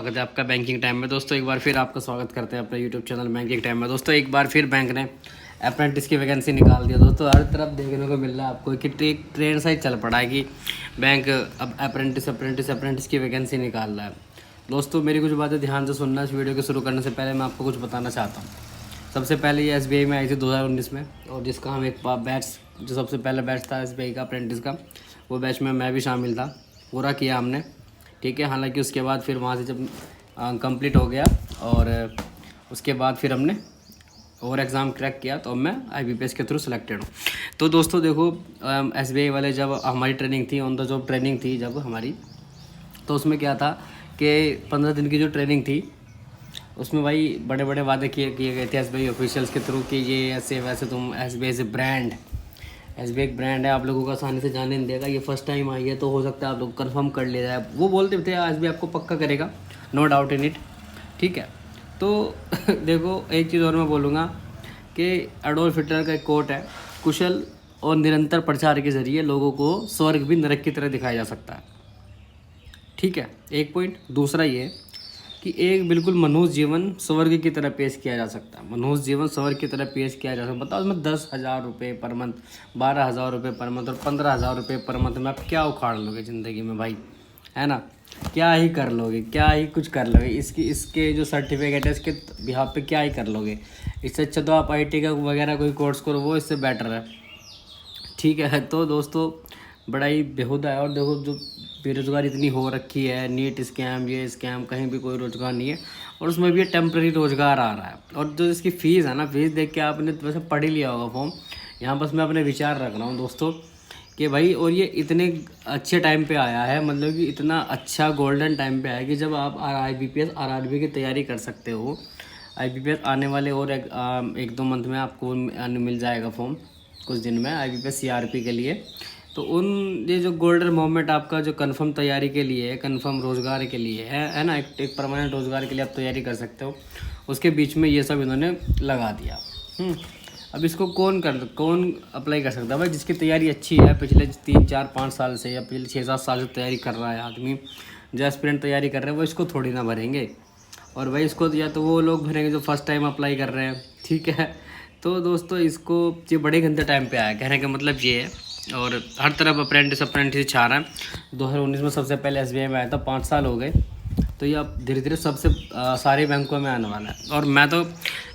स्वागत है आपका बैंकिंग टाइम में। दोस्तों एक बार फिर आपका स्वागत करते हैं अपने यूट्यूब चैनल बैंकिंग टाइम में। दोस्तों एक बार फिर बैंक ने अप्रेंटिस की वैकेंसी निकाल दिया। दोस्तों हर तरफ देखने को मिल रहा है आपको कि एक ट्रेंड सा ही चल पड़ा है कि बैंक अब अप्रेंटिस की वैकेंसी निकाल रहा है। दोस्तों मेरी कुछ बातें ध्यान से सुनना। इस वीडियो को शुरू करने से पहले मैं आपको कुछ बताना चाहता हूँ। सबसे पहले ये SBI में आई थी 2019 में, और जिसका हम एक बैच, जो सबसे पहला बैच था SBI का अप्रेंटिस का, वो बैच में मैं भी शामिल था। पूरा किया हमने, ठीक है। हालांकि उसके बाद फिर वहाँ से जब कंप्लीट हो गया और उसके बाद फिर हमने और एग्ज़ाम क्रैक किया, तो अब मैं IBPS के थ्रू सिलेक्टेड हूँ। तो दोस्तों देखो, SBI वाले जब हमारी ट्रेनिंग थी, ऑन द जॉब ट्रेनिंग थी जब हमारी, तो उसमें क्या था कि 15 दिन की जो ट्रेनिंग थी उसमें भाई बड़े बड़े वादे किए गए थे SBI ऑफिशियल्स के थ्रू कि ये ऐसे वैसे, तुम SBI से ब्रांड, SBI एक ब्रांड है, आप लोगों को आसानी से जाने नहीं देगा, ये फर्स्ट टाइम आई है तो हो सकता है आप लोग कंफर्म कर लिया जाए। वो बोलते थे SBI आपको पक्का करेगा, नो डाउट इन इट, ठीक है। तो देखो एक चीज़ और मैं बोलूँगा कि एडोल्फ हिटलर का एक कोट है, कुशल और निरंतर प्रचार के जरिए लोगों को स्वर्ग भी नरक की तरह दिखाया जा सकता है, ठीक है। एक पॉइंट। दूसरा ये कि एक बिल्कुल मनुष्य जीवन स्वर्ग की तरह पेश किया जा सकता है, मनुष्य जीवन स्वर्ग की तरह पेश किया जा सकता है। बताओ उसमें 10,000 रुपये पर मंथ, 12,000 रुपये पर मंथ और 15,000 रुपये पर मंथ में आप क्या उखाड़ लोगे ज़िंदगी में भाई, है ना। क्या ही कर लोगे, क्या ही कुछ कर लोगे। इसके जो सर्टिफिकेट है इसके बिहाफ पे क्या ही कर लोगे। इससे अच्छा तो आप IT का वगैरह कोई कोर्स करो, वो इससे बेटर है, ठीक है। तो दोस्तों बड़ा ही बेहुदा है। और देखो जो बेरोज़गारी इतनी हो रखी है, नीट स्कैम, ये स्कैम, कहीं भी कोई रोज़गार नहीं है, और उसमें भी ये टेम्प्रेरी रोज़गार आ रहा है। और जो इसकी फ़ीस है ना, फ़ीस देख के आपने वैसे पढ़ ही लिया होगा फॉर्म, यहाँ बस मैं अपने विचार रख रहा हूँ दोस्तों कि भाई, और ये इतने अच्छे टाइम पे आया है, मतलब कि इतना अच्छा गोल्डन टाइम पे आया कि जब आप IBPS RRB की तैयारी कर सकते हो। IBPS आने वाले और एक दो मंथ में आपको मिल जाएगा फॉर्म, कुछ दिन में IBPS CRP के लिए। तो उन ये जो गोल्डन मोमेंट आपका जो कंफर्म तैयारी के लिए है, कंफर्म रोज़गार के लिए है ना, एक परमानेंट रोज़गार के लिए आप तैयारी कर सकते हो, उसके बीच में ये सब इन्होंने लगा दिया। अब इसको कौन अप्लाई कर सकता है भाई, जिसकी तैयारी अच्छी है, पिछले 3-4-5 साल से या पिछले 6-7 साल से तैयारी कर रहा है आदमी, जो एस्पिरेंट तैयारी कर रहे हैं वो इसको थोड़ी ना भरेंगे। और भाई इसको या तो वो लोग भरेंगे जो फर्स्ट टाइम अप्लाई कर रहे हैं, ठीक है। तो दोस्तों इसको ये बड़े गंदे टाइम पे आया, कहने का मतलब ये है। और हर तरफ अप्रेंटिस छा रहा है। 2019 में सबसे पहले SBI में आया था, 5 साल हो गए, तो ये अब धीरे धीरे सबसे सारे बैंकों में आने वाला है। और मैं तो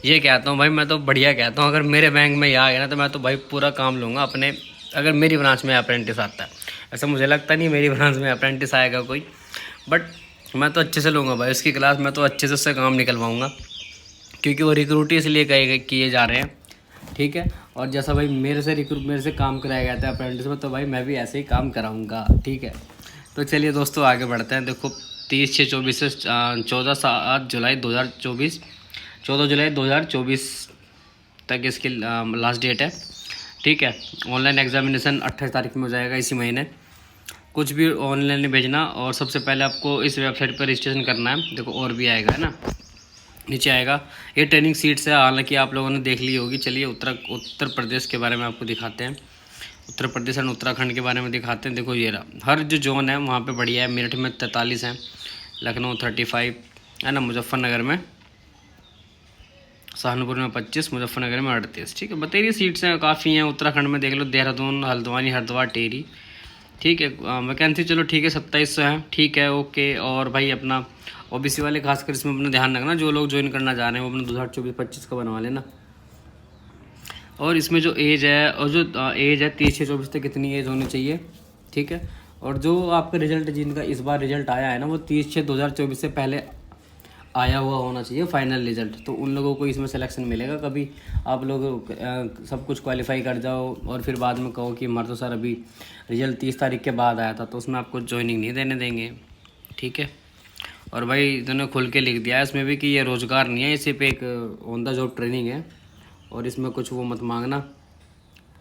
ये कहता हूँ भाई, मैं तो बढ़िया कहता हूँ, अगर मेरे बैंक में ये आ गया ना तो मैं तो भाई पूरा काम लूँगा अपने, अगर मेरी ब्रांच में अप्रेंटिस आता है। ऐसा मुझे लगता नहीं मेरी ब्रांच में अप्रेंटिस आएगा कोई, बट मैं तो अच्छे से लूँगा भाई उसकी क्लास, मैं तो अच्छे से उससे काम निकलवाऊँगा, क्योंकि वो रिक्रूट इसलिए किए जा रहे हैं, ठीक है। और जैसा भाई मेरे से काम कराया गया था अप्रेंटिस में, तो भाई मैं भी ऐसे ही काम कराऊंगा, ठीक है। तो चलिए दोस्तों आगे बढ़ते हैं। देखो 30/6/24 से 14 जुलाई 2024 तक इसकी लास्ट डेट है, ठीक है। ऑनलाइन एग्जामिनेशन 28 तारीख में हो जाएगा इसी महीने। कुछ भी ऑनलाइन नहीं भेजना, और सबसे पहले आपको इस वेबसाइट पर रजिस्ट्रेशन करना है। देखो और भी आएगा, है ना, नीचे आएगा। ये ट्रेनिंग सीट्स है, हालांकि आप लोगों ने देख ली होगी। चलिए उत्तर प्रदेश के बारे में आपको दिखाते हैं, उत्तर प्रदेश और उत्तराखंड के बारे में दिखाते हैं। देखो ये रहा, हर जो जोन है वहाँ पे बढ़िया है। मेरठ में 43 है, लखनऊ 35 है ना, मुजफ्फरनगर में, सहारनपुर में 25, मुजफ्फरनगर में 38, ठीक है। बतेरी सीट्स हैं, काफ़ी हैं। उत्तराखंड में देख लो, देहरादून, हल्द्वानी, हरिद्वार, टेरी, ठीक है। वैकेंसी चलो ठीक है 2700 है, ठीक है, ओके। और भाई अपना OBC वाले खासकर इसमें अपना ध्यान रखना, जो लोग ज्वाइन करना चाह रहे हैं वो अपना 2024-25 का बनवा लेना। और इसमें जो एज है, और जो एज है 30-24 तक कितनी एज होनी चाहिए, ठीक है। और जो आपका रिजल्ट, जिनका इस बार रिजल्ट आया है ना, वो 30/6/2024 से पहले आया हुआ होना चाहिए फाइनल रिजल्ट, तो उन लोगों को इसमें सिलेक्शन मिलेगा। कभी आप लोग सब कुछ क्वालिफाई कर जाओ और फिर बाद में कहो कि हमारा तो सर अभी रिजल्ट 30 तारीख के बाद आया था, तो उसमें आपको ज्वाइनिंग नहीं देने देंगे, ठीक है। और भाई इन्होंने खुल के लिख दिया है इसमें भी कि ये रोज़गार नहीं है, ये सिर्फ एक ऑन द जॉब ट्रेनिंग है, और इसमें कुछ वो मत मांगना,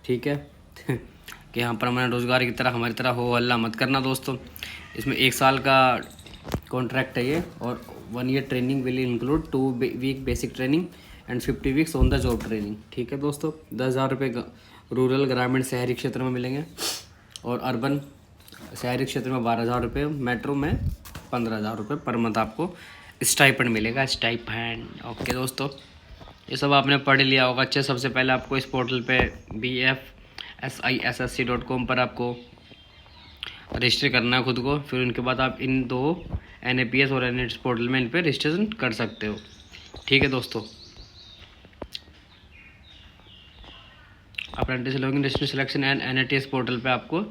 ठीक है। कि यहाँ पर हमारे रोज़गार की तरह हमारी तरह हो हल्ला मत करना दोस्तों। इसमें 1 साल का कॉन्ट्रैक्ट है ये, और 1 year training will include 2 week basic training and 50 weeks on the job training, ठीक है दोस्तों। 10,000 रुपये रूरल ग्रामीण शहरी क्षेत्र में मिलेंगे, और अर्बन शहरी क्षेत्र में 12,000 रुपये, मेट्रो में 15,000 रुपये पर मंथ आपको स्टाइपेंड मिलेगा, स्टाइपेंड। ओके दोस्तों, ये सब आपने पढ़ लिया होगा अच्छे। सबसे पहले आपको इस पोर्टल पे BFSISSC.com पर आपको रजिस्टर करना है खुद को। फिर उनके बाद आप इन 2 NAPS और NATS पोर्टल में इन पर रजिस्ट्रेशन कर सकते हो। ठीक है दोस्तों, apprentice login registration selection and NATS portal पे आपको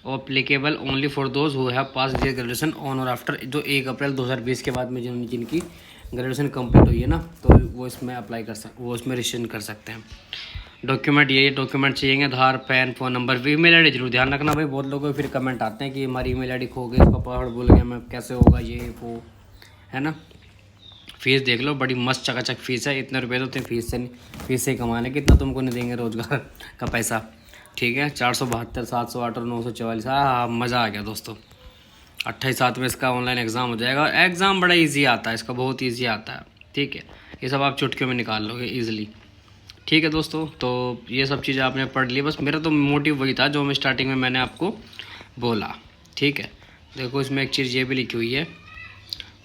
applicable only for those who have pass their graduation on और आफ्टर, जो 1 अप्रैल 2020 के बाद में जिनकी ग्रेजुएशन कंप्लीट हुई है ना, तो वो इसमें अप्लाई कर वो इसमें रजिस्ट्रेशन कर सकते हैं। डॉक्यूमेंट, ये डॉक्यूमेंट चाहिए, Aadhaar, PAN, phone number, email I D जरूर ध्यान रखना भाई। बहुत लोगों को फिर कमेंट आते हैं कि हमारी ईमेल आई डी खो गई, उसका पासवर्ड भूल गया, मैं कैसे होगा ये वो, है ना। फीस देख लो, बड़ी मस्त चकाचक फीस है। इतने रुपये तो तुम फीस से कमाने, कितना तुमको नहीं देंगे रोजगार का पैसा। ठीक है, 472, 708 और 944। हाँ, मज़ा आ गया दोस्तों। 28/7 में इसका ऑनलाइन एग्ज़ाम हो जाएगा। एग्ज़ाम बड़ा ईजी आता है इसका, बहुत ईजी आता है। ठीक है, ये सब आप चुटकियों में निकाल लोगे ईजिली। ठीक है दोस्तों, तो ये सब चीज़ें आपने पढ़ ली। बस मेरा तो मोटिव वही था जो मैं स्टार्टिंग में मैंने आपको बोला। ठीक है, देखो इसमें एक चीज़ ये भी लिखी हुई है,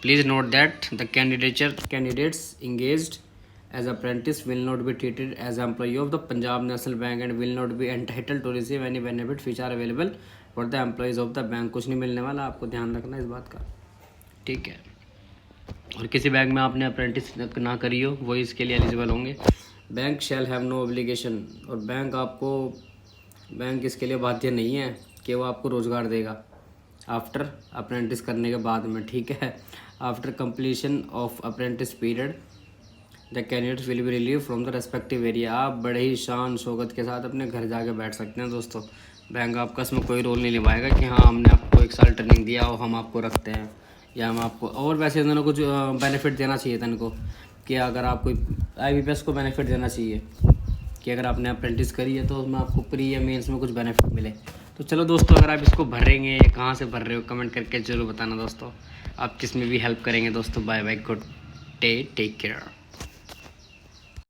please note that the candidates engaged as apprentice will not be treated as employee of the Punjab National Bank and will not be entitled to receive any benefit which are available for the employees of the bank. कुछ नहीं मिलने वाला, आपको ध्यान रखना इस बात का। ठीक है, और किसी बैंक में आपने अप्रेंटिस ना करी हो वो इसके लिए एलिजिबल होंगे। Bank shall have no obligation, और बैंक इसके लिए बाध्य नहीं है कि वो आपको रोज़गार देगा आफ्टर अप्रेंटिस करने के बाद में। ठीक है, after completion of apprentice period the candidates will be relieve from the respective area. आप बड़े ही शान शौकत के साथ अपने घर जाके बैठ सकते हैं दोस्तों। बैंक आपका इसमें कोई रोल नहीं निभाएगा कि हाँ हमने आपको 1 साल ट्रेनिंग दिया और हम आपको रखते हैं, या हम आपको। और वैसे इन्होंने कुछ बेनिफिट देना चाहिए था इनको, कि अगर आप कोई IBPS को बेनिफिट देना चाहिए कि अगर आपने अप्रेंटिस करी है तो उसमें आपको प्री या मेंस में कुछ बेनिफिट मिले। तो चलो दोस्तों, अगर आप इसको भरेंगे, कहाँ से भर रहे हो, कमेंट करके जरूर बताना दोस्तों। आप किस में भी हेल्प करेंगे दोस्तों। Bye bye, good day, take care.